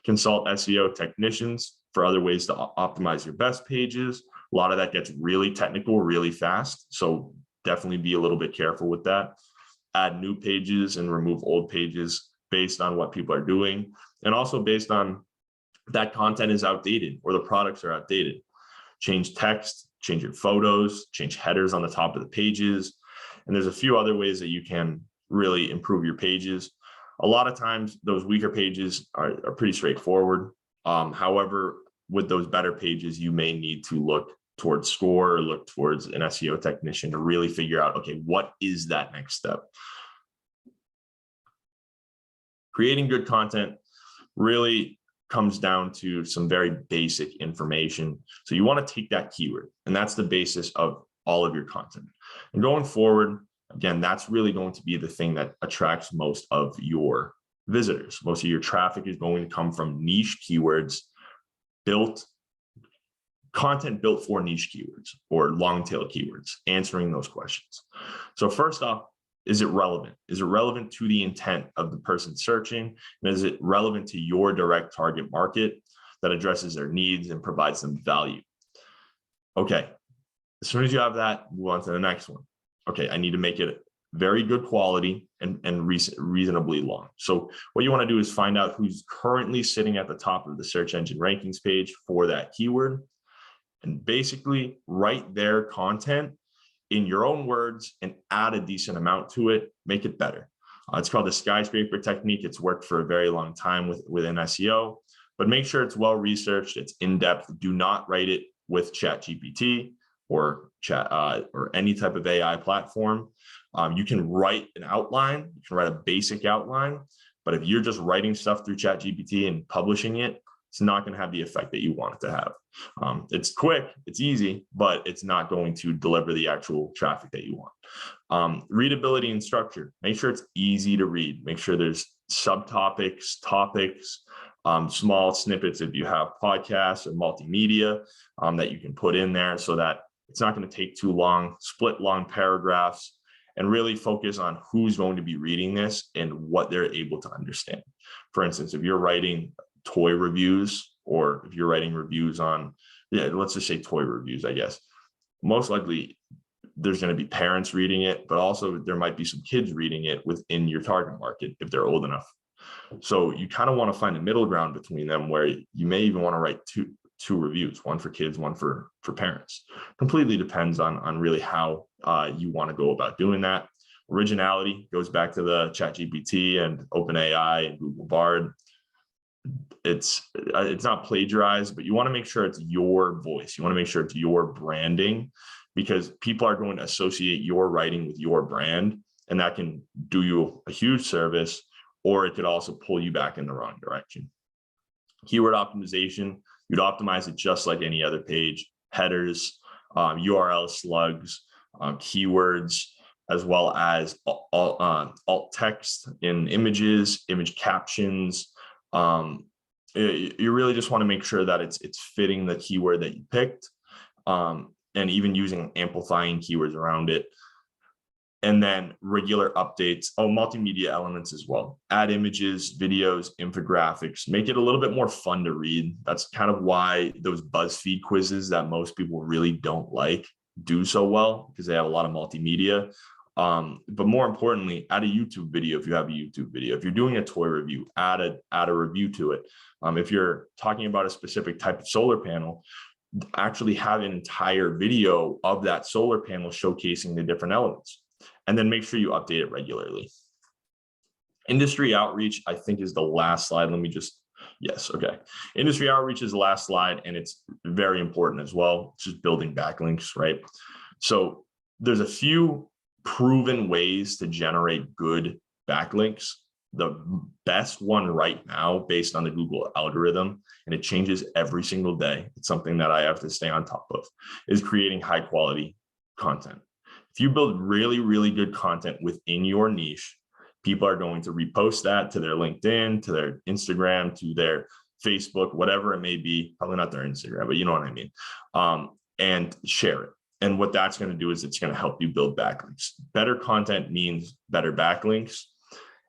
Consult SEO technicians for other ways to optimize your best pages. A lot of that gets really technical really fast. So definitely be a little bit careful with that. Add new pages and remove old pages based on what people are doing, and also based on that content is outdated or the products are outdated. Change text, change your photos, change headers on the top of the pages. And there's a few other ways that you can really improve your pages. A lot of times those weaker pages are pretty straightforward. However, with those better pages, you may need to look towards SCORE or look towards an SEO technician to really figure out, okay, what is that next step? Creating good content really comes down to some very basic information. So you want to take that keyword, and that's the basis of all of your content. And going forward, again, that's really going to be the thing that attracts most of your visitors. Most of your traffic is going to come from niche keywords, content built for niche keywords or long tail keywords, answering those questions. So first off, is it relevant? Is it relevant to the intent of the person searching? And is it relevant to your direct target market that addresses their needs and provides them value? Okay, as soon as you have that, move on to the next one. Okay, I need to make it very good quality and reasonably long. So what you want to do is find out who's currently sitting at the top of the search engine rankings page for that keyword, and basically write their content in your own words and add a decent amount to it, make it better. It's called the skyscraper technique. It's worked for a very long time within SEO, but make sure it's well-researched, it's in-depth. Do not write it with ChatGPT or any type of AI platform. You can write an outline, you can write a basic outline, but if you're just writing stuff through ChatGPT and publishing it, it's not going to have the effect that you want it to have. It's quick, it's easy, but it's not going to deliver the actual traffic that you want. Readability and structure. Make sure it's easy to read. Make sure there's subtopics, topics, small snippets if you have podcasts or multimedia that you can put in there so that it's not going to take too long. Split long paragraphs and really focus on who's going to be reading this and what they're able to understand. For instance, if you're writing toy reviews, or if you're writing reviews on, let's just say toy reviews, I guess, most likely there's going to be parents reading it, but also there might be some kids reading it within your target market if they're old enough. So you kind of want to find a middle ground between them where you may even want to write two reviews, one for kids, one for parents. Completely depends on really how you want to go about doing that. Originality goes back to the ChatGPT and OpenAI and Google Bard. it's not plagiarized, but you want to make sure it's your voice. You want to make sure it's your branding, because people are going to associate your writing with your brand, and that can do you a huge service, or it could also pull you back in the wrong direction. Keyword optimization, you'd optimize it just like any other page: headers, URL slugs, keywords, as well as alt text in images, image captions. You really just want to make sure that it's fitting the keyword that you picked, and even using amplifying keywords around it. And then regular updates, multimedia elements as well. Add images, videos, infographics, make it a little bit more fun to read. That's kind of why those BuzzFeed quizzes that most people really don't like do so well, because they have a lot of multimedia. But more importantly, add a YouTube video if you have a YouTube video. If you're doing a toy review, add a review to it. If you're talking about a specific type of solar panel, actually have an entire video of that solar panel showcasing the different elements. And then make sure you update it regularly. Industry outreach, I think, is the last slide. Let me just, yes, okay. Industry outreach is the last slide, and it's very important as well. It's just building backlinks, right? So there's a few proven ways to generate good backlinks. The best one right now, based on the Google algorithm, and it changes every single day, it's something that I have to stay on top of, is creating high quality content. If you build really, really good content within your niche, people are going to repost that to their LinkedIn, to their Instagram, to their Facebook, whatever it may be, probably not their Instagram, but you know what I mean, and share it. And what that's going to do is it's going to help you build backlinks. Better content means better backlinks,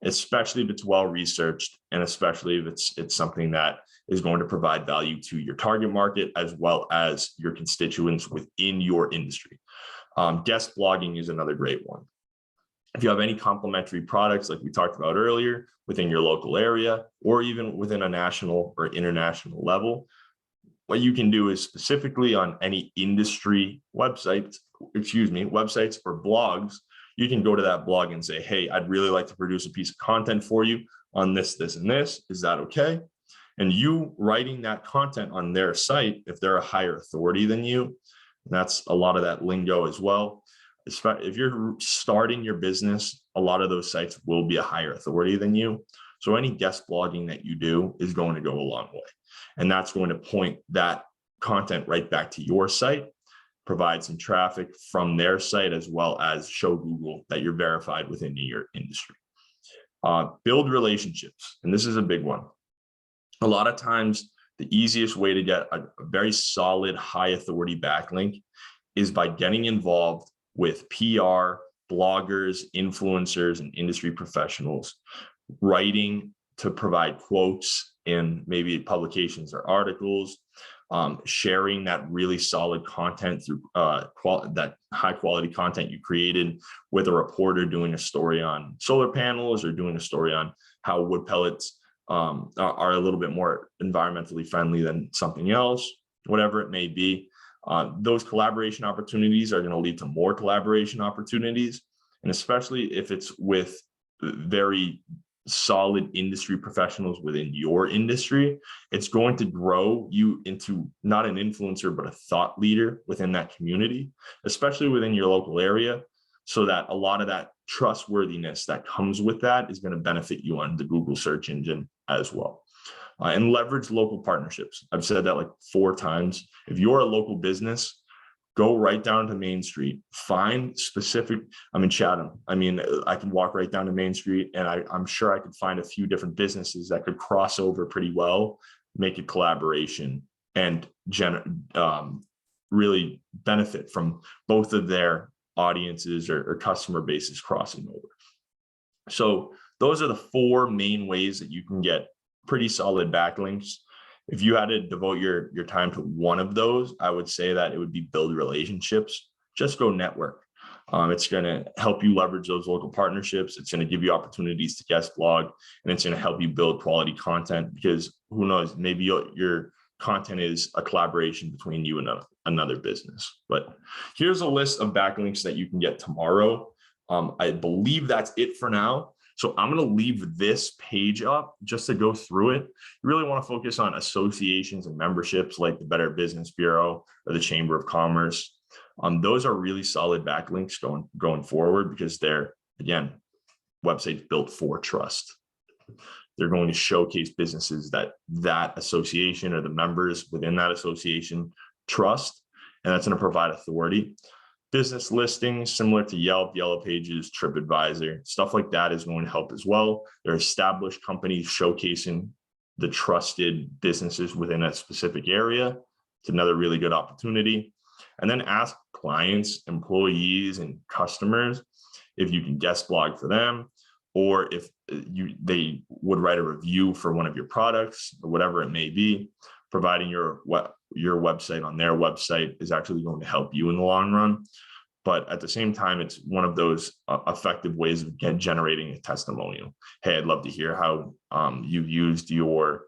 especially if it's well-researched, and especially if it's something that is going to provide value to your target market as well as your constituents within your industry. Guest blogging is another great one. If you have any complementary products, like we talked about earlier, within your local area, or even within a national or international level, what you can do is specifically on any industry websites or blogs, you can go to that blog and say, hey, I'd really like to produce a piece of content for you on this, this, and this. Is that okay? And you writing that content on their site, if they're a higher authority than you, that's a lot of that lingo as well. If you're starting your business, a lot of those sites will be a higher authority than you. So any guest blogging that you do is going to go a long way. And that's going to point that content right back to your site, provide some traffic from their site, as well as show Google that you're verified within your industry. Build relationships. And this is a big one. A lot of times, the easiest way to get a very solid, high authority backlink is by getting involved with PR, bloggers, influencers, and industry professionals, writing to provide quotes in maybe publications or articles, sharing that really solid content through that high quality content you created with a reporter doing a story on solar panels, or doing a story on how wood pellets are a little bit more environmentally friendly than something else, whatever it may be. Those collaboration opportunities are going to lead to more collaboration opportunities. And especially if it's with very solid industry professionals within your industry, it's going to grow you into not an influencer, but a thought leader within that community, especially within your local area, so that a lot of that trustworthiness that comes with that is going to benefit you on the Google search engine as well. And leverage local partnerships. I've said that like 4 times. If you're a local business, go right down to Main Street, find specific, I'm in Chatham. I mean, I can walk right down to Main Street, and I'm sure I could find a few different businesses that could cross over pretty well, make a collaboration, and really benefit from both of their audiences or customer bases crossing over. So those are the 4 main ways that you can get pretty solid backlinks. If you had to devote your time to one of those, I would say that it would be build relationships. Just go network. It's going to help you leverage those local partnerships. It's going to give you opportunities to guest blog, and it's going to help you build quality content, because who knows, maybe your content is a collaboration between you and another business. But here's a list of backlinks that you can get tomorrow. I believe that's it for now. So I'm going to leave this page up just to go through it. You really want to focus on associations and memberships like the Better Business Bureau or the Chamber of Commerce. Those are really solid backlinks going forward because they're, again, websites built for trust. They're going to showcase businesses that association or the members within that association trust, and that's going to provide authority. Business listings similar to Yelp, Yellow Pages, TripAdvisor, stuff like that is going to help as well. They're established companies showcasing the trusted businesses within a specific area. It's another really good opportunity. And then ask clients, employees, and customers if you can guest blog for them, or if they would write a review for one of your products or whatever it may be. Providing your website on their website is actually going to help you in the long run. But at the same time, it's one of those effective ways of generating a testimonial. Hey, I'd love to hear how you've used your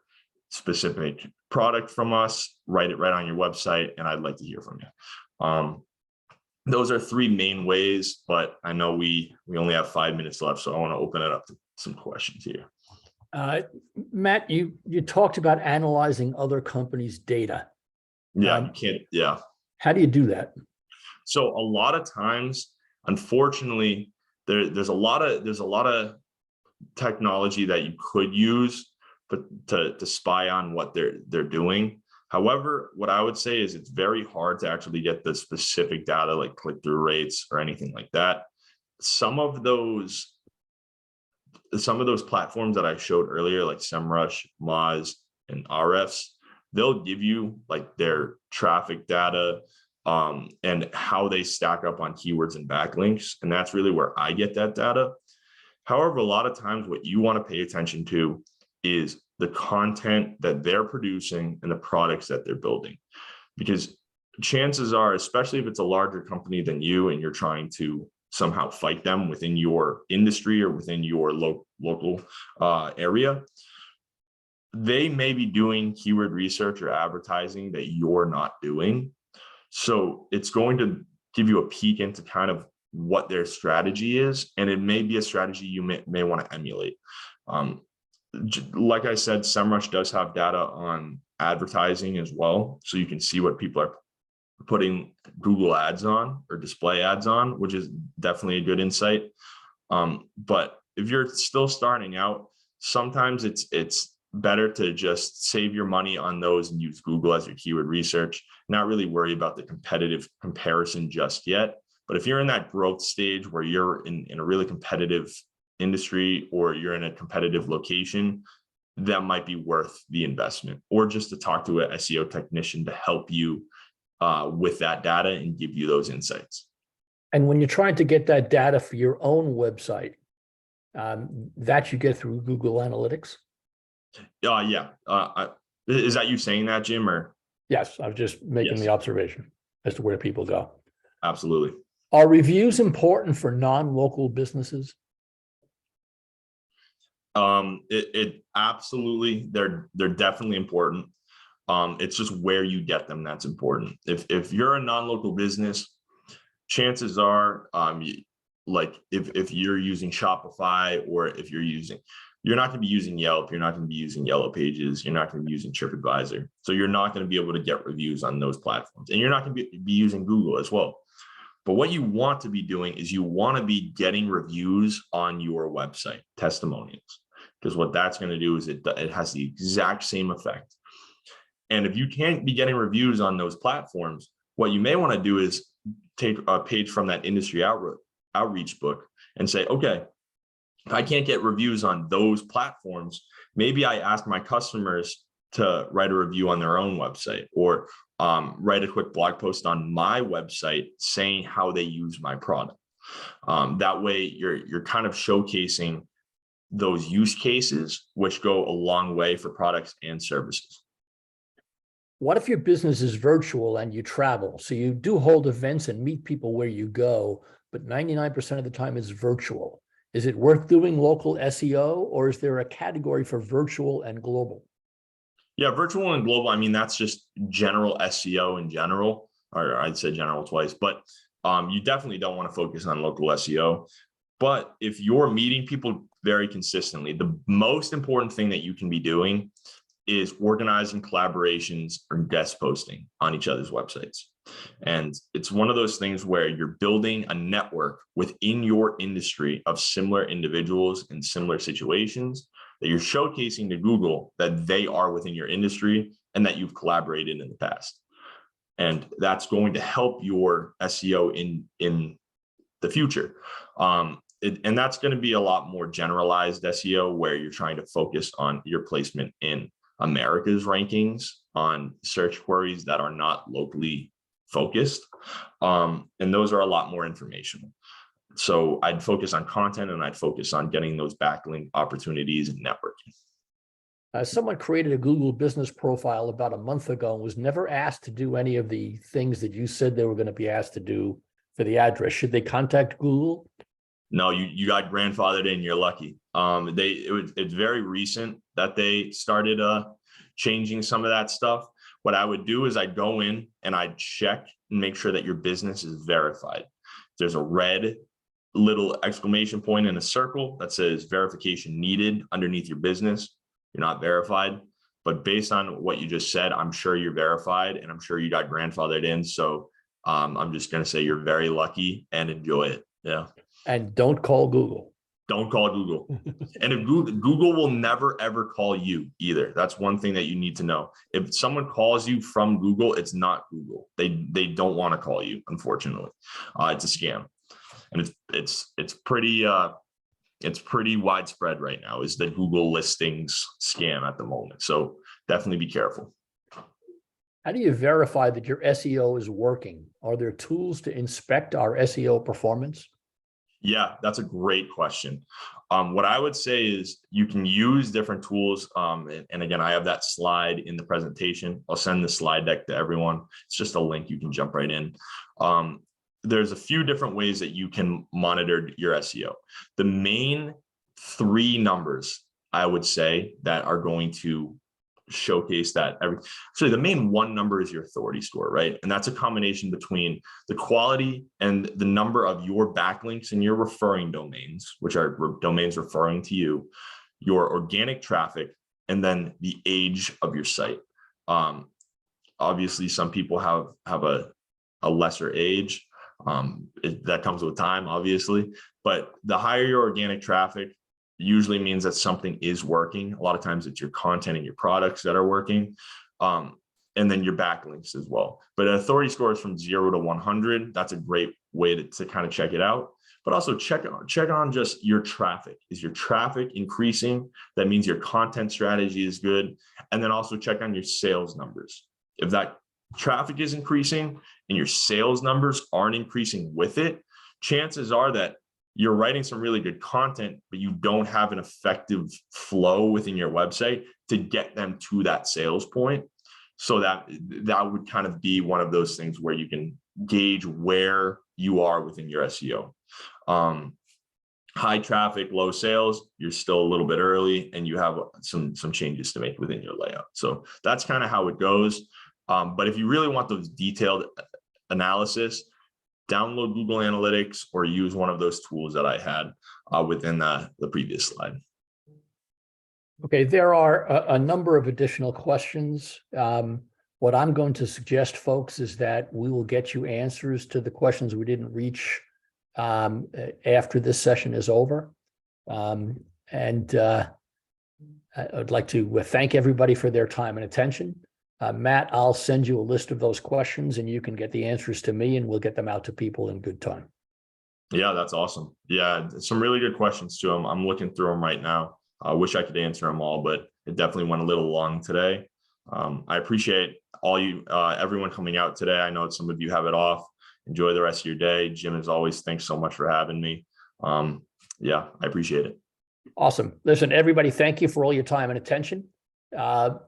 specific product from us. Write it right on your website, and I'd like to hear from you. Those are three main ways, but I know we only have 5 minutes left, so I want to open it up to some questions here. Matt, you talked about analyzing other companies' data. Yeah, you can't. Yeah. How do you do that? So a lot of times, unfortunately, there's a lot of technology that you could use, but to spy on what they're doing. However, what I would say is it's very hard to actually get the specific data like click-through rates or anything like that. Some of those platforms that I showed earlier, like SEMrush, Moz, and Ahrefs, they'll give you like their traffic data and how they stack up on keywords and backlinks. And that's really where I get that data. However, a lot of times what you want to pay attention to is the content that they're producing and the products that they're building. Because chances are, especially if it's a larger company than you and you're trying to somehow fight them within your industry or within your local area, they may be doing keyword research or advertising that you're not doing. So it's going to give you a peek into kind of what their strategy is, and it may be a strategy you may want to emulate. Like I said, SEMrush does have data on advertising as well, so you can see what people are putting Google ads on or display ads on, which is definitely a good insight. But if you're still starting out, sometimes it's better to just save your money on those and use Google as your keyword research, not really worry about the competitive comparison just yet. But if you're in that growth stage where you're in a really competitive industry or you're in a competitive location, that might be worth the investment, or just to talk to an SEO technician to help you with that data and give you those insights. And when you're trying to get that data for your own website, that you get through Google Analytics? Yeah. Is that you saying that, Jim? Or yes, I was just making the observation as to where people go. Absolutely. Are reviews important for non-local businesses? It absolutely, they're definitely important. It's just where you get them that's important. If you're a non-local business, chances are, like if you're using Shopify, or if you're not going to be using Yelp, you're not going to be using Yellow Pages, you're not going to be using TripAdvisor. So you're not going to be able to get reviews on those platforms, and you're not going to be using Google as well. But what you want to be doing is you want to be getting reviews on your website, testimonials, because what that's going to do is it has the exact same effect. And if you can't be getting reviews on those platforms, what you may want to do is take a page from that industry outreach book and say, okay, if I can't get reviews on those platforms, maybe I ask my customers to write a review on their own website, or write a quick blog post on my website saying how they use my product. That way you're kind of showcasing those use cases, which go a long way for products and services. What if your business is virtual and you travel? So you do hold events and meet people where you go, but 99% of the time it's virtual. Is it worth doing local SEO, or is there a category for virtual and global? Yeah, virtual and global, I mean, that's just general SEO in general, or I'd say general twice, but you definitely don't want to focus on local SEO. But if you're meeting people very consistently. The most important thing that you can be doing is organizing collaborations or guest posting on each other's websites. And it's one of those things where you're building a network within your industry of similar individuals in similar situations that you're showcasing to Google that they are within your industry and that you've collaborated in the past. And that's going to help your SEO in the future. And that's going to be a lot more generalized SEO where you're trying to focus on your placement in America's rankings on search queries that are not locally focused. And those are a lot more informational. So I'd focus on content and I'd focus on getting those backlink opportunities and networking. Someone created a Google business profile about a month ago and was never asked to do any of the things that you said they were going to be asked to do for the address. Should they contact Google? No, you got grandfathered in. You're lucky. It's very recent that they started changing some of that stuff. What I would do is I'd go in and I'd check and make sure that your business is verified. There's a red little exclamation point in a circle that says verification needed underneath your business. You're not verified, but based on what you just said, I'm sure you're verified and I'm sure you got grandfathered in. So I'm just going to say you're very lucky and enjoy it. Yeah. And don't call Google. Don't call Google. And if Google will never, ever call you either. That's one thing that you need to know. If someone calls you from Google, it's not Google. They don't want to call you, unfortunately. It's a scam. And it's pretty widespread right now is the Google listings scam at the moment. So definitely be careful. How do you verify that your SEO is working? Are there tools to inspect our SEO performance? Yeah, that's a great question. What I would say is you can use different tools. And again, I have that slide in the presentation. I'll send the slide deck to everyone. It's just a link. You can jump right in. There's a few different ways that you can monitor your SEO. The main 3 numbers I would say that are going to showcase that the main 1 number is your authority score, right? And that's a combination between the quality and the number of your backlinks and your referring domains, which are domains referring to you, your organic traffic, and then the age of your site. Obviously, some people have a lesser age. That comes with time, obviously, but the higher your organic traffic usually means that something is working. A lot of times it's your content and your products that are working, and then your backlinks as well. But an authority score is from 0 to 100. That's a great way to kind of check it out. But also check on just your traffic. Is your traffic increasing? That means your content strategy is good. And then also check on your sales numbers. If that traffic is increasing and your sales numbers aren't increasing with it, chances are that you're writing some really good content, but you don't have an effective flow within your website to get them to that sales point. So that would kind of be one of those things where you can gauge where you are within your SEO. High traffic, low sales, you're still a little bit early and you have some changes to make within your layout. So that's kind of how it goes. But if you really want those detailed analysis, download Google Analytics or use one of those tools that I had within the previous slide. Okay, there are a number of additional questions. What I'm going to suggest, folks, is that we will get you answers to the questions we didn't reach after this session is over. I'd like to thank everybody for their time and attention. Matt, I'll send you a list of those questions and you can get the answers to me and we'll get them out to people in good time. Yeah, that's awesome. Yeah, some really good questions to them. I'm looking through them right now. I wish I could answer them all, but it definitely went a little long today. I appreciate everyone coming out today. I know some of you have it off. Enjoy the rest of your day. Jim, as always, thanks so much for having me. Yeah, I appreciate it. Awesome. Listen, everybody, thank you for all your time and attention.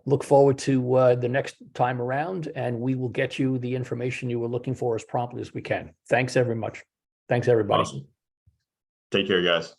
Look forward to the next time around, and we will get you the information you were looking for as promptly as we can. Thanks very much. Thanks, everybody. Awesome. Take care, guys.